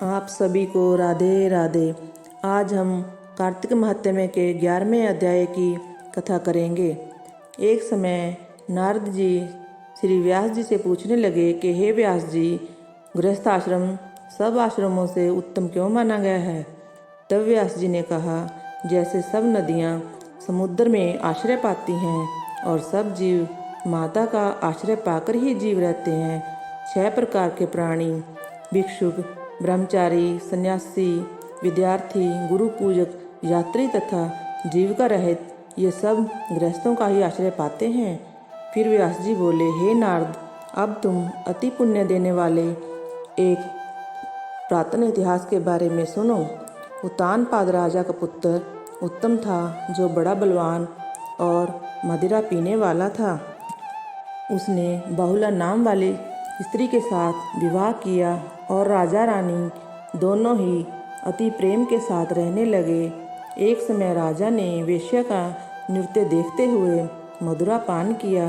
आप सभी को राधे राधे। आज हम कार्तिक महात्म्य के 11वें अध्याय की कथा करेंगे। एक समय नारद जी श्री व्यास जी से पूछने लगे कि हे व्यास जी, गृहस्थ आश्रम सब आश्रमों से उत्तम क्यों माना गया है? तब व्यास जी ने कहा, जैसे सब नदियाँ समुद्र में आश्रय पाती हैं और सब जीव माता का आश्रय पाकर ही जीव रहते हैं। 6 प्रकार के प्राणी, भिक्षुक, ब्रह्मचारी, सन्यासी, विद्यार्थी, गुरु पूजक, यात्री तथा जीविका रहित, ये सब गृहस्थों का ही आश्रय पाते हैं। फिर व्यास जी बोले, हे नारद, अब तुम अति पुण्य देने वाले एक प्राचीन इतिहास के बारे में सुनो। उत्तानपाद राजा का पुत्र उत्तम था, जो बड़ा बलवान और मदिरा पीने वाला था। उसने बहुला नाम वाली स्त्री के साथ विवाह किया और राजा रानी दोनों ही अति प्रेम के साथ रहने लगे। एक समय राजा ने वेश्या का नृत्य देखते हुए मदिरा पान किया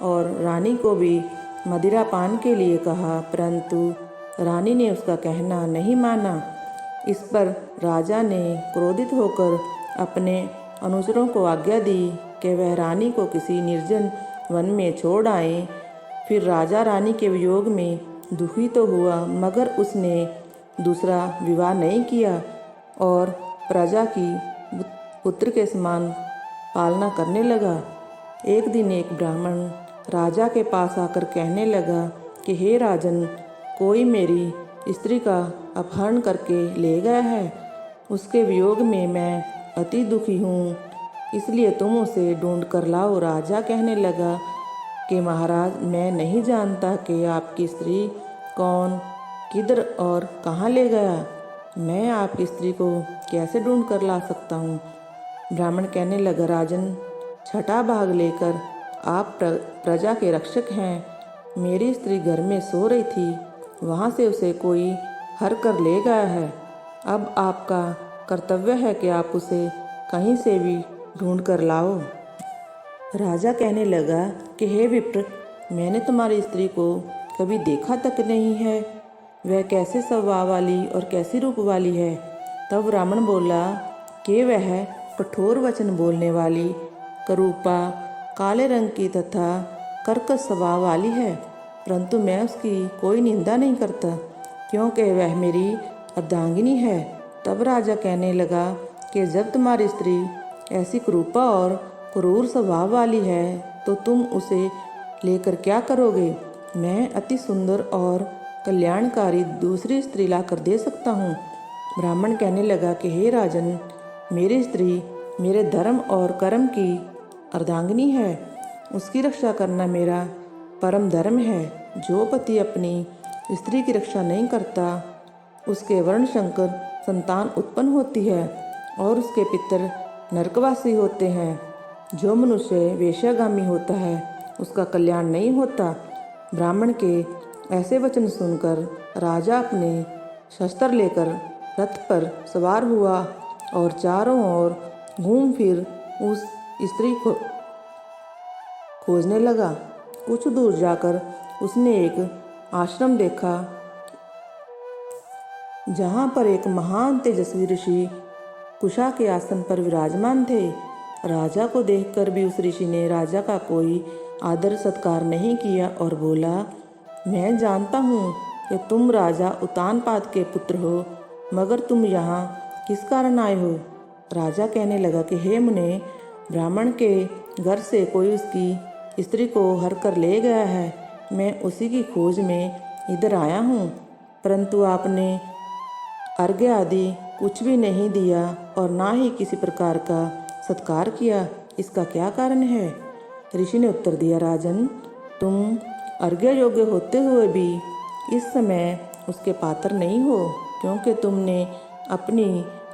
और रानी को भी मदिरा पान के लिए कहा, परंतु रानी ने उसका कहना नहीं माना। इस पर राजा ने क्रोधित होकर अपने अनुचरों को आज्ञा दी कि वह रानी को किसी निर्जन वन में छोड़ आए। फिर राजा रानी के वियोग में दुखी तो हुआ, मगर उसने दूसरा विवाह नहीं किया और प्रजा की पुत्र के समान पालना करने लगा। एक दिन एक ब्राह्मण राजा के पास आकर कहने लगा कि हे राजन, कोई मेरी स्त्री का अपहरण करके ले गया है। उसके वियोग में मैं अति दुखी हूँ, इसलिए तुम उसे ढूंढ कर लाओ। राजा कहने लगा कि महाराज, मैं नहीं जानता कि आपकी स्त्री कौन, किधर और कहाँ ले गया। मैं आपकी स्त्री को कैसे ढूंढ कर ला सकता हूँ? ब्राह्मण कहने लगा, राजन, छठा भाग लेकर आप प्रजा के रक्षक हैं। मेरी स्त्री घर में सो रही थी, वहाँ से उसे कोई हर कर ले गया है। अब आपका कर्तव्य है कि आप उसे कहीं से भी ढूंढ कर लाओ। राजा कहने लगा कि हे विप्र, मैंने तुम्हारी स्त्री को कभी देखा तक नहीं है। वह कैसे स्वभाव वाली और कैसी रूप वाली है? तब ब्राह्मण बोला कि वह कठोर वचन बोलने वाली, करूपा, काले रंग की तथा कर्कश स्वभाव वाली है, परंतु मैं उसकी कोई निंदा नहीं करता, क्योंकि वह मेरी अर्धांगिनी है। तब राजा कहने लगा कि जब तुम्हारी स्त्री ऐसी कुरूपा और क्रूर स्वभाव वाली है तो तुम उसे लेकर क्या करोगे? मैं अति सुंदर और कल्याणकारी दूसरी स्त्री लाकर दे सकता हूँ। ब्राह्मण कहने लगा कि हे राजन, मेरी स्त्री मेरे धर्म और कर्म की अर्धांगिनी है। उसकी रक्षा करना मेरा परम धर्म है। जो पति अपनी स्त्री की रक्षा नहीं करता, उसके वर्ण शंकर संतान उत्पन्न होती है और उसके पितर नरकवासी होते हैं। जो मनुष्य वेश्यागामी होता है, उसका कल्याण नहीं होता। ब्राह्मण के ऐसे वचन सुनकर राजा अपने शस्त्र लेकर रथ पर सवार हुआ और चारों ओर घूम फिर उस स्त्री को खोजने लगा। कुछ दूर जाकर उसने एक आश्रम देखा, जहाँ पर एक महान तेजस्वी ऋषि कुशा के आसन पर विराजमान थे। राजा को देखकर भी उस ऋषि ने राजा का कोई आदर सत्कार नहीं किया और बोला, मैं जानता हूँ कि तुम राजा उत्तानपाद के पुत्र हो, मगर तुम यहाँ किस कारण आए हो? राजा कहने लगा कि हे मुने, ब्राह्मण के घर से कोई उसकी स्त्री को हर कर ले गया है। मैं उसी की खोज में इधर आया हूँ, परंतु आपने अर्घ्य आदि कुछ भी नहीं दिया और ना ही किसी प्रकार का सत्कार किया। इसका क्या कारण है? ऋषि ने उत्तर दिया, राजन, तुम अर्घ्य योग्य होते हुए भी इस समय उसके पात्र नहीं हो, क्योंकि तुमने अपनी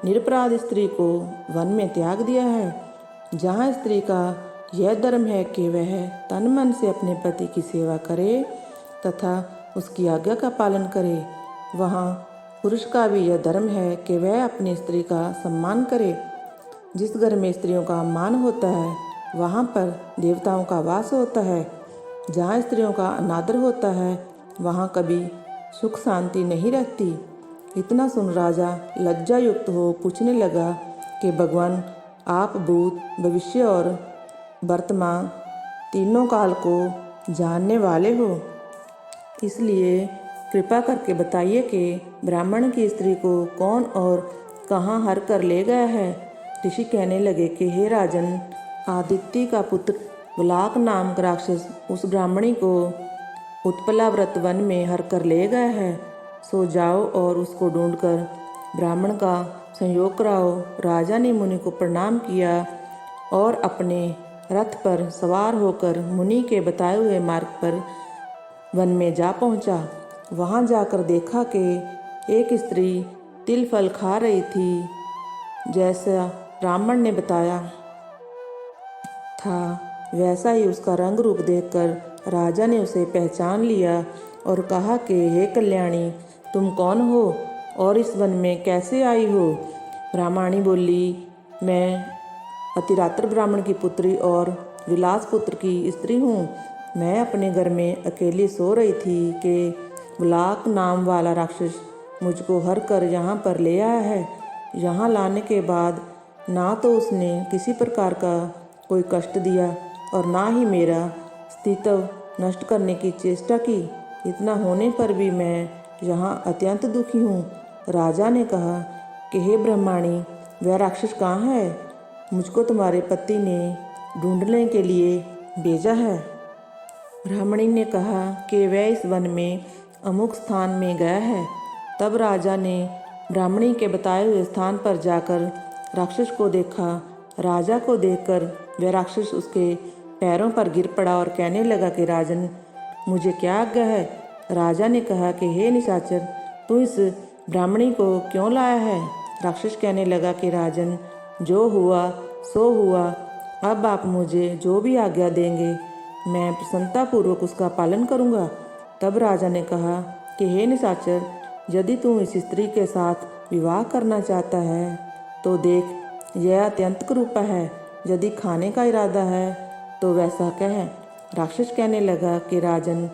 निरपराध स्त्री को वन में त्याग दिया है। जहाँ स्त्री का यह धर्म है कि वह तन मन से अपने पति की सेवा करे तथा उसकी आज्ञा का पालन करे, वहाँ पुरुष का भी यह धर्म है कि वह अपनी स्त्री का सम्मान करे। जिस घर में स्त्रियों का मान होता है, वहाँ पर देवताओं का वास होता है। जहाँ स्त्रियों का अनादर होता है, वहाँ कभी सुख शांति नहीं रहती। इतना सुन राजा लज्जा युक्त हो पूछने लगा कि भगवान, आप भूत, भविष्य और वर्तमान तीनों काल को जानने वाले हो, इसलिए कृपा करके बताइए कि ब्राह्मण की स्त्री को कौन और कहाँ हर कर ले गया है। ऋषि कहने लगे कि हे राजन, आदित्य का पुत्र वलाक नाम का राक्षस उस ब्राह्मणी को उत्पलाव्रत वन में हर कर ले गया है। सो जाओ और उसको ढूंढकर ब्राह्मण का संयोग कराओ। राजा ने मुनि को प्रणाम किया और अपने रथ पर सवार होकर मुनि के बताए हुए मार्ग पर वन में जा पहुंचा। वहां जाकर देखा कि एक स्त्री तिल फल खा रही थी, जैसा ब्राह्मण ने बताया था वैसा ही उसका रंग रूप देखकर राजा ने उसे पहचान लिया और कहा कि हे कल्याणी, तुम कौन हो और इस वन में कैसे आई हो। ब्राह्मणी बोली, मैं अतिरात्र ब्राह्मण की पुत्री और विलास पुत्र की स्त्री हूँ। मैं अपने घर में अकेली सो रही थी कि वलाक नाम वाला राक्षस मुझको हर कर यहाँ पर ले आया है। यहाँ लाने के बाद ना तो उसने किसी प्रकार का कोई कष्ट दिया और ना ही मेरा अस्तित्व नष्ट करने की चेष्टा की। इतना होने पर भी मैं यहाँ अत्यंत दुखी हूँ। राजा ने कहा कि हे ब्रह्माणी, वह राक्षस कहाँ है? मुझको तुम्हारे पति ने ढूंढने के लिए भेजा है। ब्राह्मणी ने कहा कि वह इस वन में अमुक स्थान में गया है। तब राजा ने ब्राह्मणी के बताए हुए स्थान पर जाकर राक्षस को देखा। राजा को देखकर वह राक्षस उसके पैरों पर गिर पड़ा और कहने लगा कि राजन, मुझे क्या आज्ञा है। राजा ने कहा कि हे निशाचर, तू इस ब्राह्मणी को क्यों लाया है। राक्षस कहने लगा कि राजन, जो हुआ सो हुआ। अब आप मुझे जो भी आज्ञा देंगे मैं प्रसन्नतापूर्वक उसका पालन करूंगा। तब राजा ने कहा कि हे निशाचर, यदि तू इस स्त्री के साथ विवाह करना चाहता है तो देख, यह अत्यंत कुरूपा है। यदि खाने का इरादा है तो वैसा कह। राक्षस कहने लगा कि राजन,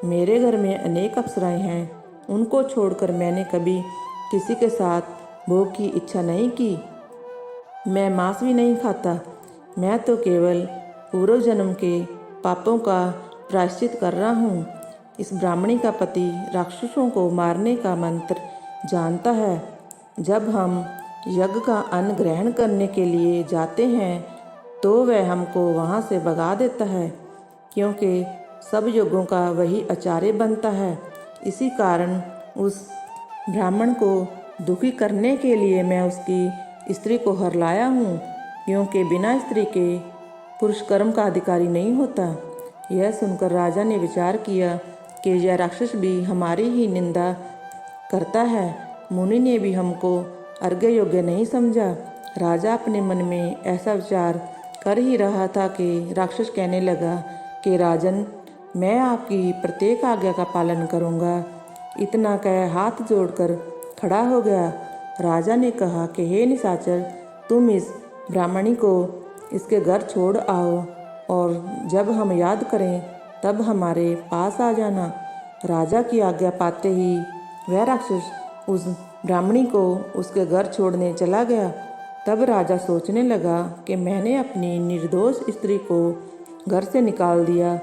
मेरे घर में अनेक अप्सराएं हैं, उनको छोड़कर मैंने कभी किसी के साथ भोग की इच्छा नहीं की। मैं मांस भी नहीं खाता। मैं तो केवल पूर्व जन्म के पापों का प्रायश्चित कर रहा हूँ। इस ब्राह्मणी का पति राक्षसों को मारने का मंत्र जानता है। जब हम यज्ञ का अन्न ग्रहण करने के लिए जाते हैं तो वह हमको वहाँ से भगा देता है, क्योंकि सब यज्ञों का वही आचार्य बनता है। इसी कारण उस ब्राह्मण को दुखी करने के लिए मैं उसकी स्त्री को हर लाया हूँ, क्योंकि बिना स्त्री के पुरुष कर्म का अधिकारी नहीं होता। यह सुनकर राजा ने विचार किया कि यह राक्षस भी हमारी ही निंदा करता है। मुनि ने भी हमको अर्घ्य योग्य नहीं समझा। राजा अपने मन में ऐसा विचार कर ही रहा था कि राक्षस कहने लगा कि राजन, मैं आपकी प्रत्येक आज्ञा का पालन करूंगा। इतना कह हाथ जोड़कर खड़ा हो गया। राजा ने कहा कि हे निशाचर, तुम इस ब्राह्मणी को इसके घर छोड़ आओ और जब हम याद करें तब हमारे पास आ जाना। राजा की आज्ञा पाते ही वह राक्षस उस ब्राह्मणी को उसके घर छोड़ने चला गया। तब राजा सोचने लगा कि मैंने अपनी निर्दोष स्त्री को घर से निकाल दिया।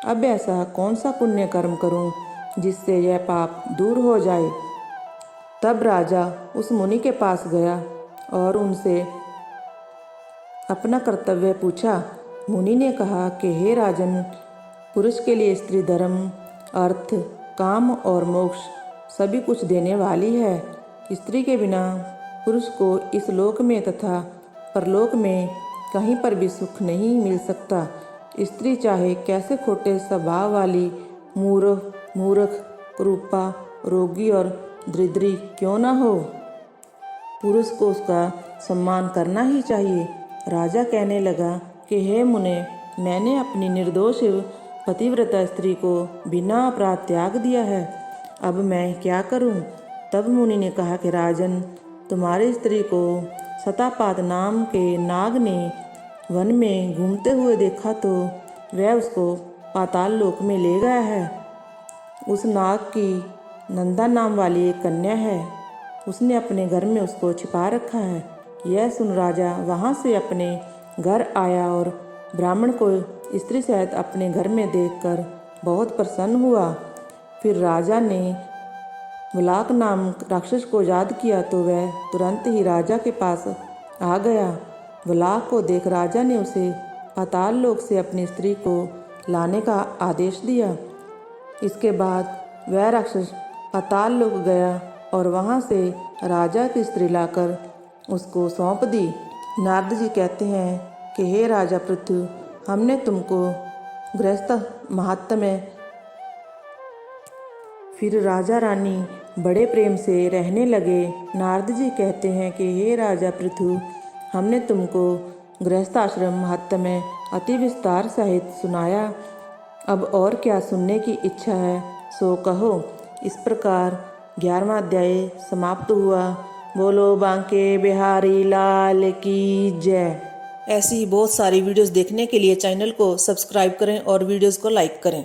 अब ऐसा कौन सा पुण्य कर्म करूं जिससे यह पाप दूर हो जाए। तब राजा उस मुनि के पास गया और उनसे अपना कर्तव्य पूछा। मुनि ने कहा कि हे राजन, पुरुष के लिए स्त्री धर्म, अर्थ, काम और मोक्ष सभी कुछ देने वाली है। स्त्री के बिना पुरुष को इस लोक में तथा परलोक में कहीं पर भी सुख नहीं मिल सकता। स्त्री चाहे कैसे खोटे स्वभाव वाली, मूर्ख, कुरूपा, रोगी और दरिद्री क्यों न हो, पुरुष को उसका सम्मान करना ही चाहिए। राजा कहने लगा कि हे मुने, मैंने अपनी निर्दोष पतिव्रता स्त्री को बिना अपराध त्याग दिया है। अब मैं क्या करूं? तब मुनि ने कहा कि राजन, तुम्हारी स्त्री को सतापात नाम के नाग ने वन में घूमते हुए देखा तो वह उसको पाताल लोक में ले गया है। उस नाग की नंदा नाम वाली एक कन्या है। उसने अपने घर में उसको छिपा रखा है। यह सुन राजा वहाँ से अपने घर आया और ब्राह्मण को स्त्री सहित अपने घर में देखकर बहुत प्रसन्न हुआ। फिर राजा ने वलाक नाम राक्षस को याद किया तो वह तुरंत ही राजा के पास आ गया। वलाक को देख राजा ने उसे पाताल लोक से अपनी स्त्री को लाने का आदेश दिया। इसके बाद वह राक्षस पाताल लोक गया और वहाँ से राजा की स्त्री लाकर उसको सौंप दी। नारद जी कहते हैं कि हे राजा पृथु, हमने तुमको गृहस्थ महात्म्य। फिर राजा रानी बड़े प्रेम से रहने लगे। नारद जी कहते हैं कि हे राजा पृथु, हमने तुमको गृहस्थाश्रम महात्म्य अति विस्तार सहित सुनाया। अब और क्या सुनने की इच्छा है सो कहो। इस प्रकार 11वां अध्याय समाप्त हुआ। बोलो बांके बिहारी लाल की जय। ऐसी ही बहुत सारी वीडियोस देखने के लिए चैनल को सब्सक्राइब करें और वीडियोस को लाइक करें।